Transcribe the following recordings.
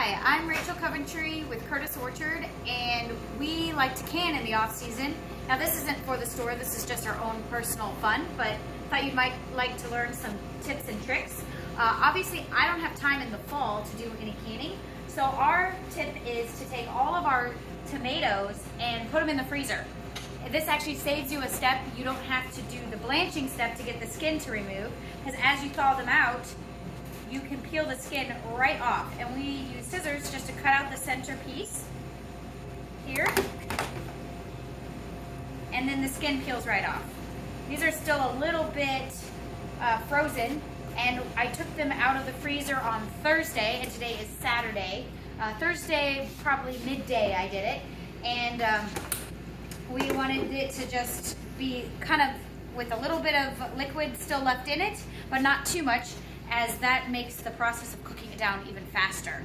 Hi, I'm Rachel Coventry with Curtis Orchard, and we like to can in the off season. Now this isn't for the store, this is just our own personal fun, but thought you might like to learn some tips and tricks. Obviously I don't have time in the fall to do any canning, so our tip is to take all of our tomatoes and put them in the freezer. This actually saves you a step. You don't have to do the blanching step to get the skin to remove, because as you thaw them out, you can peel the skin right off. And we use scissors just to cut out the center piece here. And then the skin peels right off. These are still a little bit frozen, and I took them out of the freezer on Thursday, and today is Saturday. Thursday, probably midday I did it, and we wanted it to just be kind of with a little bit of liquid still left in it, but not too much, as that makes the process of cooking it down even faster.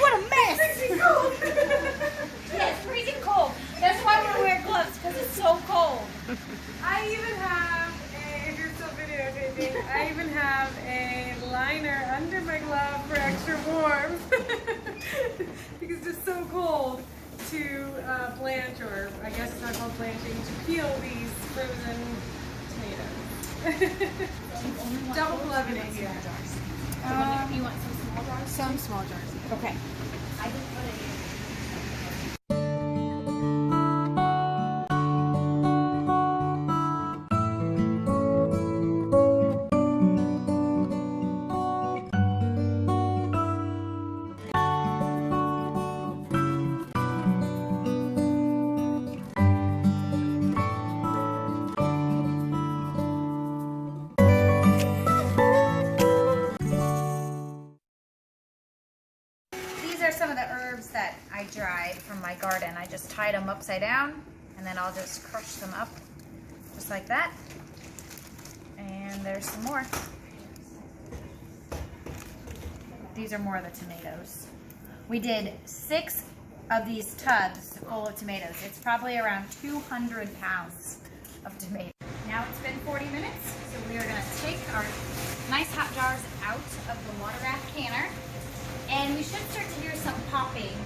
What a mess! It's freezing cold! Yeah, it's freezing cold. That's why we're wearing gloves, because it's so cold. I even have if you're still videotaping, I even have a liner under my glove for extra warmth. Because it's just so cold to blanch, or I guess it's not called blanching, to peel these frozen tomatoes. Double gloving it here. You want some small jars? Some small jars. Okay. I didn't put it in. These are some of the herbs that I dried from my garden. I just tied them upside down, and then I'll just crush them up just like that. And there's some more. These are more of the tomatoes. We did 6 of these tubs full of tomatoes. It's probably around 200 pounds of tomatoes. Now it's been 40 minutes, so we are going to take our nice hot jars out of the water raft canner. And we should start to hear some popping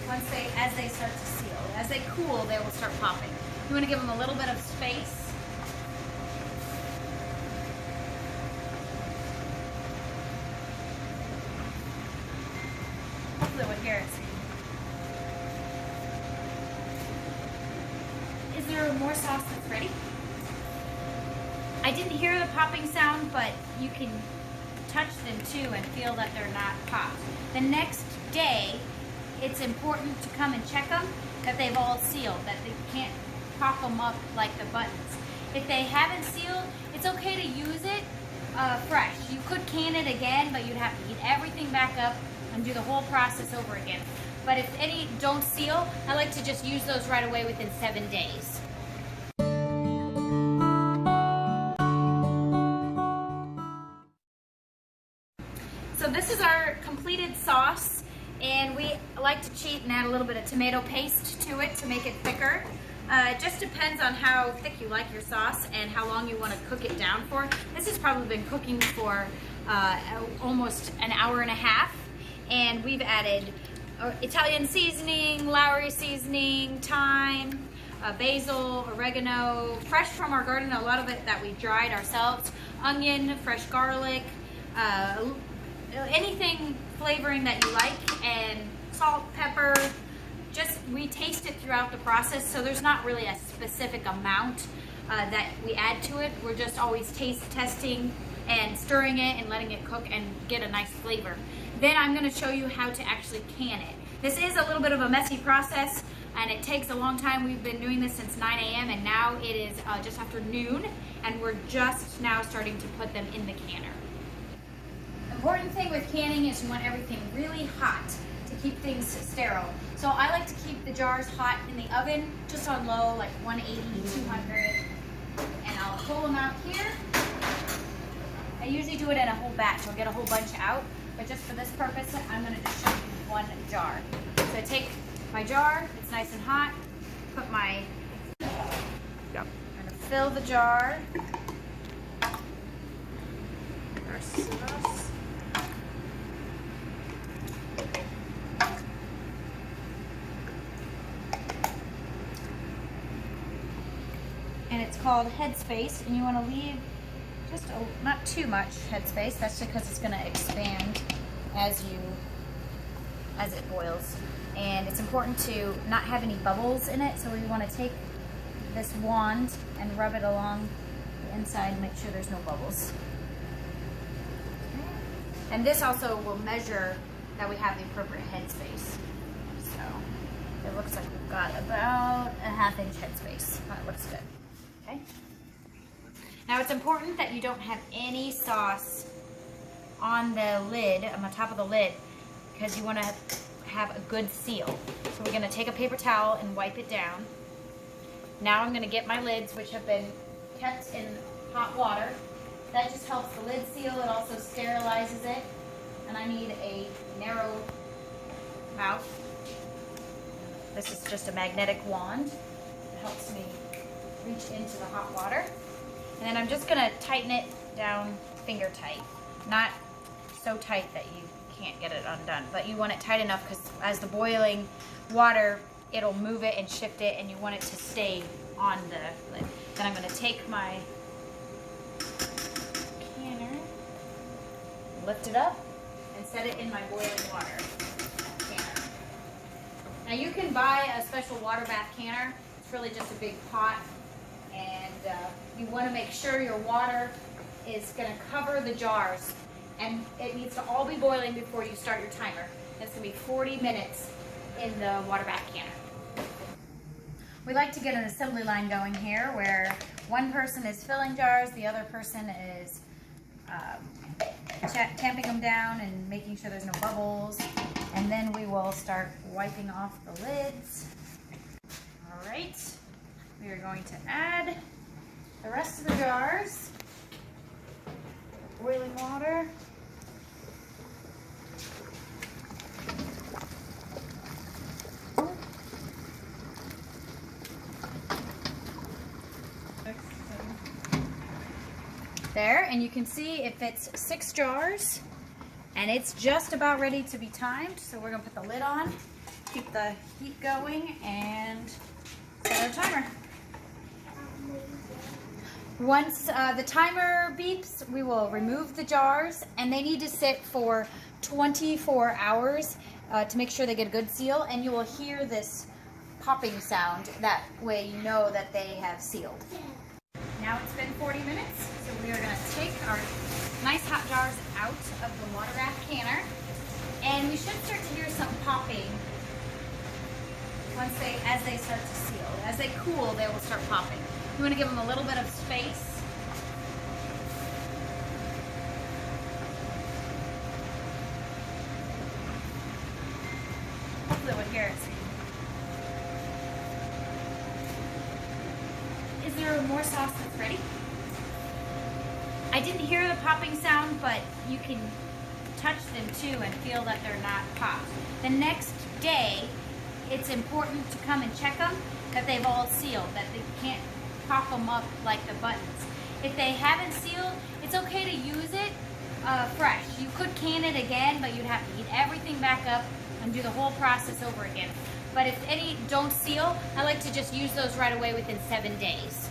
as they start to seal. As they cool, they will start popping. You want to give them a little bit of space. Hopefully we'll hear it. Is there more sauce that's ready? I didn't hear the popping sound, but you can touch them too and feel that they're not popped. The next day, it's important to come and check them, that they've all sealed, that they can't pop them up like the buttons. If they haven't sealed, it's okay to use it fresh. You could can it again, but you'd have to heat everything back up and do the whole process over again. But if any don't seal, I like to just use those right away within 7 days. So this is our completed sauce, and we like to cheat and add a little bit of tomato paste to it to make it thicker. It just depends on how thick you like your sauce and how long you want to cook it down for. This has probably been cooking for almost an hour and a half, and we've added Italian seasoning, Lowry seasoning, thyme, basil, oregano, fresh from our garden, a lot of it that we dried ourselves, onion, fresh garlic, anything flavoring that you like, and salt, pepper. Just we taste it throughout the process, so there's not really a specific amount that we add to it. We're just always taste testing and stirring it and letting it cook and get a nice flavor. Then I'm going to show you how to actually can it. This is a little bit of a messy process, and it takes a long time. We've been doing this since 9 a.m. and now it is just after noon, and we're just now starting to put them in the canner. Important thing with canning is you want everything really hot to keep things sterile. So I like to keep the jars hot in the oven, just on low, like 180, 200, and I'll pull them out here. I usually do it in a whole batch. I'll get a whole bunch out, but just for this purpose, I'm going to just show you one jar. So I take my jar, it's nice and hot, put my, I'm going to fill the jar. our sauce. And it's called headspace, and you want to leave just not too much headspace. That's because it's going to expand as it boils. And it's important to not have any bubbles in it, so we want to take this wand and rub it along the inside and make sure there's no bubbles. And this also will measure that we have the appropriate headspace. So it looks like we've got about a 1/2 inch headspace. That looks good. Okay. Now it's important that you don't have any sauce on the lid, on the top of the lid, because you want to have a good seal. So we're going to take a paper towel and wipe it down. Now I'm going to get my lids, which have been kept in hot water. That just helps the lid seal. It also sterilizes it. And I need a narrow mouth. This is just a magnetic wand. It helps me reach into the hot water. And then I'm just going to tighten it down finger tight. Not so tight that you can't get it undone, but you want it tight enough because as the boiling water, it'll move it and shift it, and you want it to stay on the lid. Then I'm going to take my canner, lift it up, and set it in my boiling water canner. Now you can buy a special water bath canner. It's really just a big pot, and you want to make sure your water is going to cover the jars, and it needs to all be boiling before you start your timer. It's going to be 40 minutes in the water bath canner. We like to get an assembly line going here where one person is filling jars, the other person is tamping them down and making sure there's no bubbles, and then we will start wiping off the lids. All right, we are going to add the rest of the jars, boiling water. There, and you can see it fits 6 jars, and it's just about ready to be timed. So we're gonna put the lid on, keep the heat going, and set our timer. Once the timer beeps, we will remove the jars, and they need to sit for 24 hours to make sure they get a good seal, and you will hear this popping sound. That way you know that they have sealed. Now it's been 40 minutes, so we are going to take our nice hot jars out of the water bath canner, and we should start to hear some popping as they start to seal. As they cool, they will start popping. We want to give them a little bit of space. Hopefully we'll hear it. Is there more sauce that's ready? I didn't hear the popping sound, but you can touch them too and feel that they're not popped. The next day, it's important to come and check them, that they've all sealed, that they can't pop them up like the buttons. If they haven't sealed, it's okay to use it fresh. You could can it again, but you'd have to heat everything back up and do the whole process over again. But if any don't seal, I like to just use those right away within 7 days.